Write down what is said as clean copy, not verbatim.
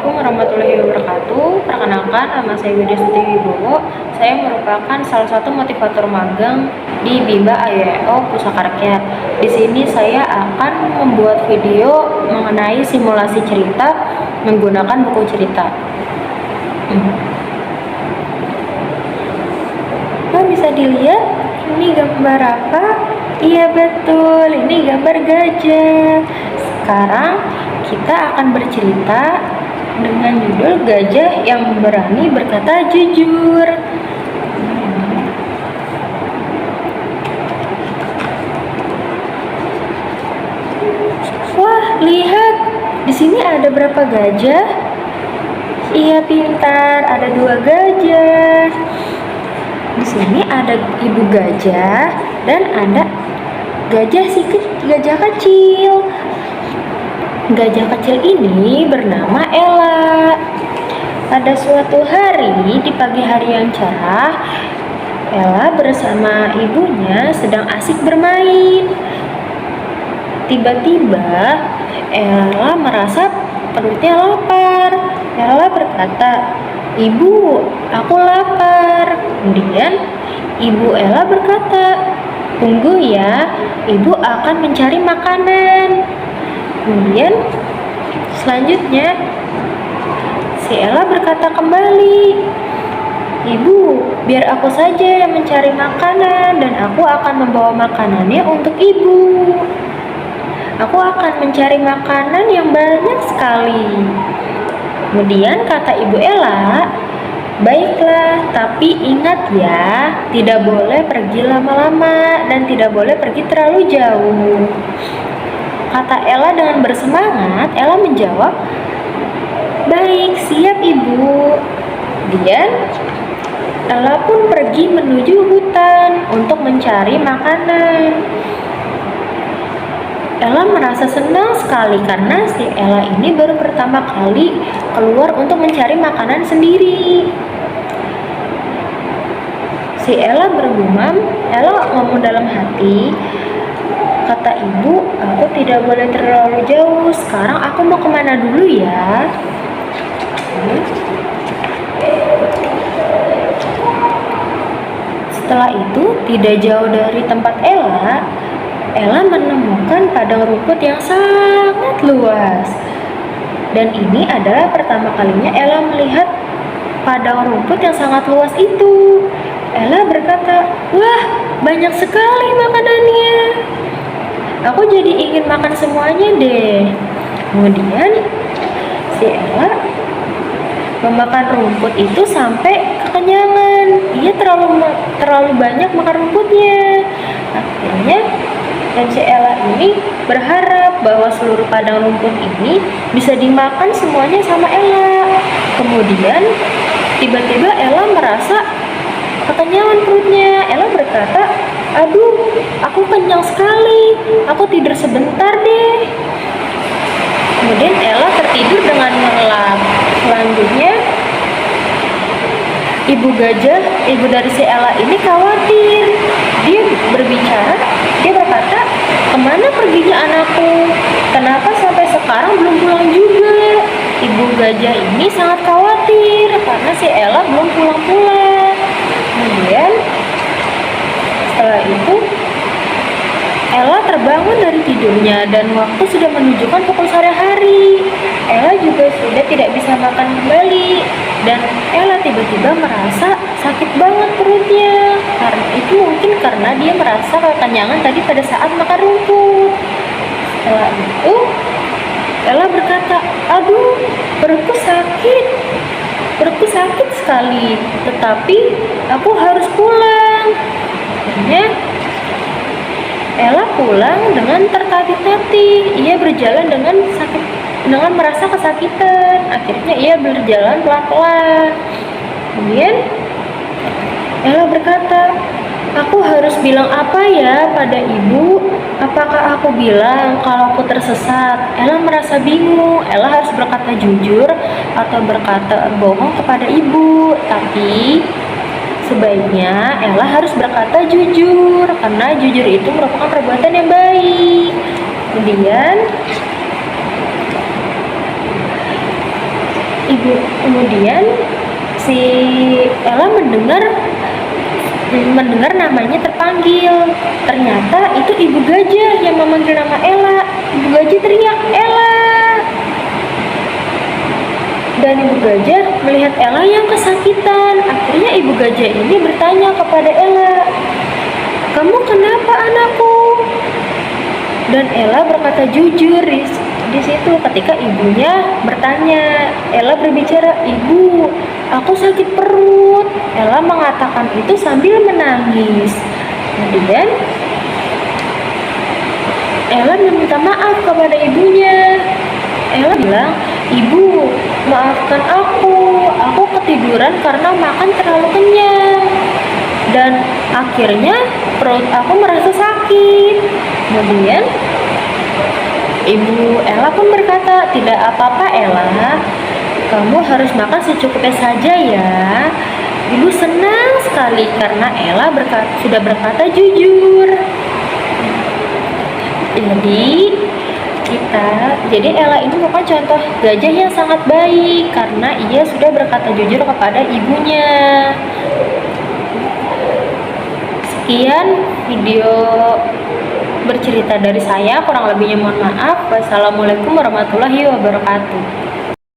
Assalamualaikum warahmatullahi wabarakatuh. Perkenalkan, nama saya Widya Stuti Wibowo. Saya merupakan salah satu motivator magang di Bimba AYO Pusaka Rakyat. Di sini saya akan membuat video mengenai simulasi cerita menggunakan buku cerita. Nah, bisa dilihat ini gambar apa? Iya betul, ini gambar gajah. Sekarang kita akan bercerita dengan judul Gajah yang Berani Berkata Jujur. Wah, lihat, di sini ada berapa gajah? Iya pintar, ada 2 gajah. Di sini ada ibu gajah dan ada gajah kecil. Gajah kecil ini bernama Ella. Pada suatu hari di pagi hari yang cerah, Ella bersama ibunya sedang asik bermain. Tiba-tiba Ella merasa perutnya lapar. Ella berkata, "Ibu, aku lapar." Kemudian ibu Ella berkata, "Tunggu ya, ibu akan mencari makanan." Kemudian selanjutnya si Ella berkata kembali, "Ibu, biar aku saja yang mencari makanan dan aku akan membawa makanannya untuk ibu. Aku akan mencari makanan yang banyak sekali." Kemudian kata ibu Ella, "Baiklah, tapi ingat ya, tidak boleh pergi lama-lama dan tidak boleh pergi terlalu jauh." Kata Ella dengan bersemangat. Ella menjawab, "Baik, siap ibu." Kemudian Ella pun pergi menuju hutan untuk mencari makanan. Ella merasa senang sekali karena si Ella ini baru pertama kali keluar untuk mencari makanan sendiri. Si Ella bergumam, Ella ngomong dalam hati, "Kata ibu, aku tidak boleh terlalu jauh. Sekarang aku mau kemana dulu ya?" Setelah itu, tidak jauh dari tempat Ella menemukan padang rumput yang sangat luas. Dan ini adalah pertama kalinya Ella melihat padang rumput yang sangat luas itu. Ella berkata, "Wah, banyak sekali makanannya. Aku jadi ingin makan semuanya deh." Kemudian si Ella memakan rumput itu sampai kekenyangan. Ia terlalu banyak makan rumputnya. Akhirnya dan si Ella ini berharap bahwa seluruh padang rumput ini bisa dimakan semuanya sama Ella. Kemudian tiba-tiba Ella merasa kekenyangan perutnya. Ella berkata, "Aduh, aku kenyang sekali. Aku tidur sebentar deh." Kemudian Ella tertidur dengan lelap. Selanjutnya, ibu dari si Ella ini khawatir. Dia berkata, "Kemana perginya anakku? Kenapa sampai sekarang belum pulang juga?" Ibu gajah ini sangat khawatir karena si Ella belum pulang-pulang. Kemudian setelah itu Ella terbangun dari tidurnya dan waktu sudah menunjukkan pukul sore hari. Ella juga sudah tidak bisa makan kembali dan Ella tiba-tiba merasa sakit banget perutnya. Karena itu mungkin karena dia merasa kekenyangan tadi pada saat makan rumput. Setelah itu Ella berkata, "Aduh, perutku sakit sekali, tetapi aku harus pulang." Akhirnya Ella pulang dengan tertatih-tatih. Ia berjalan dengan merasa kesakitan. Akhirnya ia berjalan pelan-pelan. Kemudian Ella berkata, "Aku harus bilang apa ya pada ibu? Apakah aku bilang kalau aku tersesat?" Ella merasa bingung. Ella harus berkata jujur atau berkata bohong kepada ibu. Tapi sebaiknya Ella harus berkata jujur, karena jujur itu merupakan perbuatan yang baik. Kemudian Kemudian si Ella mendengar namanya terpanggil. Ternyata itu ibu gajah yang memanggil nama Ella. Ibu gajah teriak, "Ella!" Dan ibu gajah melihat Ella yang kesakitan. Akhirnya ibu gajah ini bertanya kepada Ella, "Kamu kenapa, anakku?" Dan Ella berkata jujur di situ ketika ibunya bertanya. Ella berbicara, "Ibu, aku sakit perut." Ella mengatakan itu sambil menangis. Kemudian Ella meminta maaf kepada ibunya. Ella bilang, "Ibu, maafkan aku ketiduran karena makan terlalu kenyang. Dan akhirnya perut aku merasa sakit." Kemudian ibu Ella pun berkata, "Tidak apa-apa Ella, kamu harus makan secukupnya saja ya." Ibu senang sekali karena Ella sudah berkata jujur. Jadi Ella ini bukan contoh gajah yang sangat baik karena ia sudah berkata jujur kepada ibunya. Sekian video bercerita dari saya, kurang lebihnya mohon maaf. Wassalamualaikum warahmatullahi wabarakatuh.